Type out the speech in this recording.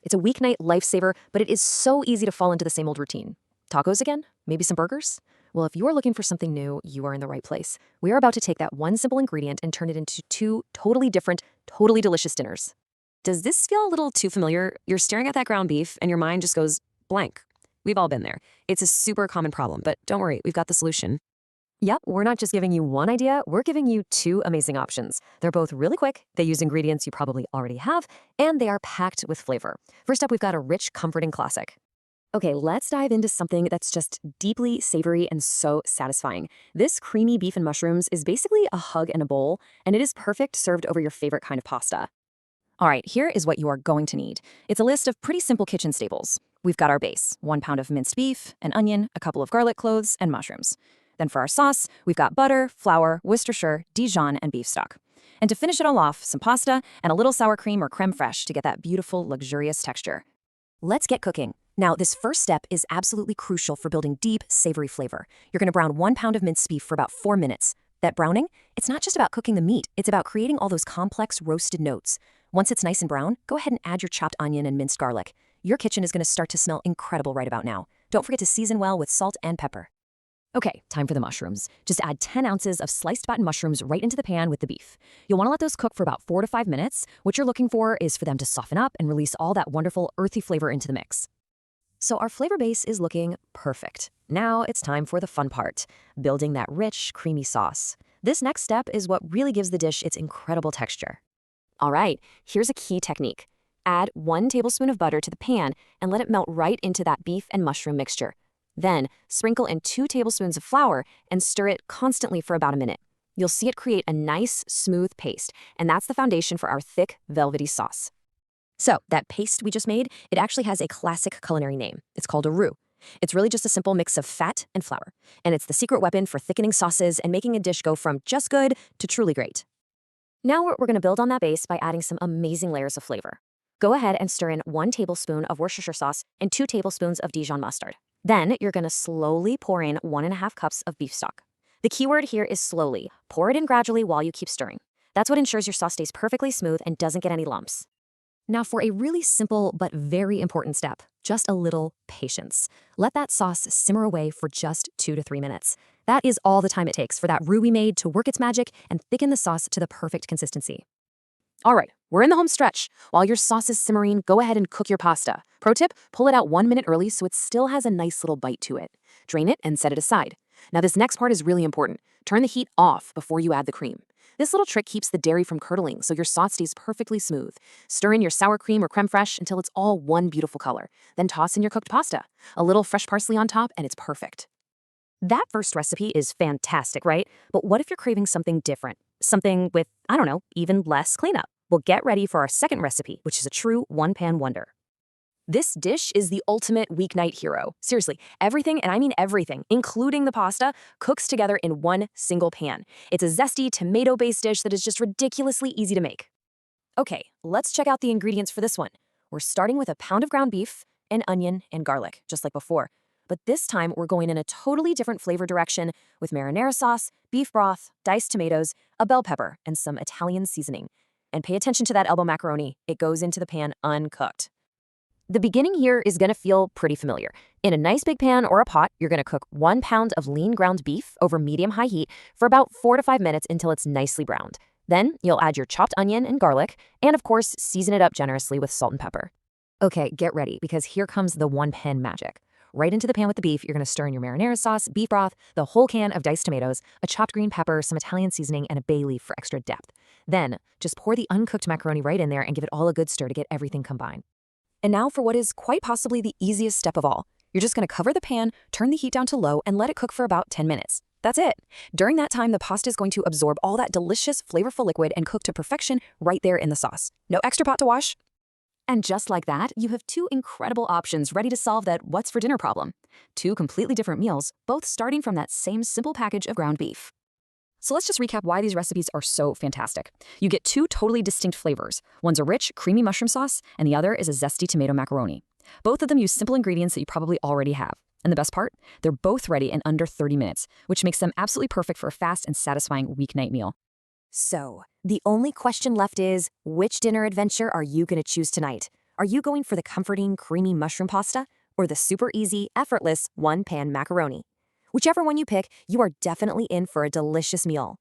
It's a weeknight lifesaver, but it is so easy to fall into the same old routine. Tacos again? Maybe some burgers? Well, if you are looking for something new, you are in the right place. We are about to take that one simple ingredient and turn it into two totally different, totally delicious dinners. Does this feel a little too familiar? You're staring at that ground beef and your mind just goes blank. We've all been there. It's a super common problem, but don't worry, we've got the solution. Yep, we're not just giving you one idea, we're giving you two amazing options. They're both really quick, they use ingredients you probably already have, and they are packed with flavor. First up, we've got a rich, comforting classic. Okay, let's dive into something that's just deeply savory and so satisfying. This creamy beef and mushrooms is basically a hug in a bowl, and it is perfect served over your favorite kind of pasta. All right, here is what you are going to need. It's a list of pretty simple kitchen staples. We've got our base, 1 pound of minced beef, an onion, a couple of garlic cloves, and mushrooms. Then for our sauce, we've got butter, flour, Worcestershire, Dijon, and beef stock. And to finish it all off, some pasta and a little sour cream or creme fraiche to get that beautiful, luxurious texture. Let's get cooking. Now, this first step is absolutely crucial for building deep, savory flavor. You're going to brown 1 pound of minced beef for about 4 minutes. That browning, it's not just about cooking the meat, it's about creating all those complex roasted notes. Once it's nice and brown, go ahead and add your chopped onion and minced garlic. Your kitchen is going to start to smell incredible right about now. Don't forget to season well with salt and pepper. Okay, time for the mushrooms. Just add 10 ounces of sliced button mushrooms right into the pan with the beef. You'll want to let those cook for about 4 to 5 minutes. What you're looking for is for them to soften up and release all that wonderful earthy flavor into the mix. So our flavor base is looking perfect. Now it's time for the fun part, building that rich, creamy sauce. This next step is what really gives the dish its incredible texture. All right, here's a key technique. Add 1 tablespoon of butter to the pan and let it melt right into that beef and mushroom mixture. Then, sprinkle in 2 tablespoons of flour and stir it constantly for about a minute. You'll see it create a nice, smooth paste, and that's the foundation for our thick, velvety sauce. So, that paste we just made, it actually has a classic culinary name. It's called a roux. It's really just a simple mix of fat and flour, and it's the secret weapon for thickening sauces and making a dish go from just good to truly great. Now we're going to build on that base by adding some amazing layers of flavor. Go ahead and stir in 1 tablespoon of Worcestershire sauce and 2 tablespoons of Dijon mustard. Then you're going to slowly pour in 1.5 cups of beef stock. The key word here is slowly. Pour it in gradually while you keep stirring. That's what ensures your sauce stays perfectly smooth and doesn't get any lumps. Now for a really simple but very important step, just a little patience. Let that sauce simmer away for just 2 to 3 minutes. That is all the time it takes for that roux we made to work its magic and thicken the sauce to the perfect consistency. All right, we're in the home stretch. While your sauce is simmering, go ahead and cook your pasta. Pro tip, pull it out 1 minute early so it still has a nice little bite to it. Drain it and set it aside. Now this next part is really important. Turn the heat off before you add the cream. This little trick keeps the dairy from curdling so your sauce stays perfectly smooth. Stir in your sour cream or creme fraiche until it's all one beautiful color. Then toss in your cooked pasta. A little fresh parsley on top and it's perfect. That first recipe is fantastic, right? But what if you're craving something different? Something with, I don't know, even less cleanup? Well, get ready for our second recipe, which is a true one-pan wonder. This dish is the ultimate weeknight hero. Seriously, everything, and I mean everything, including the pasta, cooks together in one single pan. It's a zesty, tomato-based dish that is just ridiculously easy to make. Okay, let's check out the ingredients for this one. We're starting with a pound of ground beef, an onion, and garlic, just like before. But this time, we're going in a totally different flavor direction with marinara sauce, beef broth, diced tomatoes, a bell pepper, and some Italian seasoning. And pay attention to that elbow macaroni. It goes into the pan uncooked. The beginning here is going to feel pretty familiar. In a nice big pan or a pot, you're going to cook 1 pound of lean ground beef over medium-high heat for about 4 to 5 minutes until it's nicely browned. Then you'll add your chopped onion and garlic, and of course, season it up generously with salt and pepper. Okay, get ready, because here comes the one-pan magic. Right into the pan with the beef, you're going to stir in your marinara sauce, beef broth, the whole can of diced tomatoes, a chopped green pepper, some Italian seasoning, and a bay leaf for extra depth. Then, just pour the uncooked macaroni right in there and give it all a good stir to get everything combined. And now for what is quite possibly the easiest step of all. You're just going to cover the pan, turn the heat down to low, and let it cook for about 10 minutes. That's it. During that time, the pasta is going to absorb all that delicious, flavorful liquid and cook to perfection right there in the sauce. No extra pot to wash. And just like that, you have 2 incredible options ready to solve that what's for dinner problem. 2 completely different meals, both starting from that same simple package of ground beef. So let's just recap why these recipes are so fantastic. You get 2 totally distinct flavors. One's a rich, creamy mushroom sauce, and the other is a zesty tomato macaroni. Both of them use simple ingredients that you probably already have. And the best part? They're both ready in under 30 minutes, which makes them absolutely perfect for a fast and satisfying weeknight meal. So, the only question left is, which dinner adventure are you going to choose tonight? Are you going for the comforting, creamy mushroom pasta or the super easy, effortless one-pan macaroni? Whichever one you pick, you are definitely in for a delicious meal.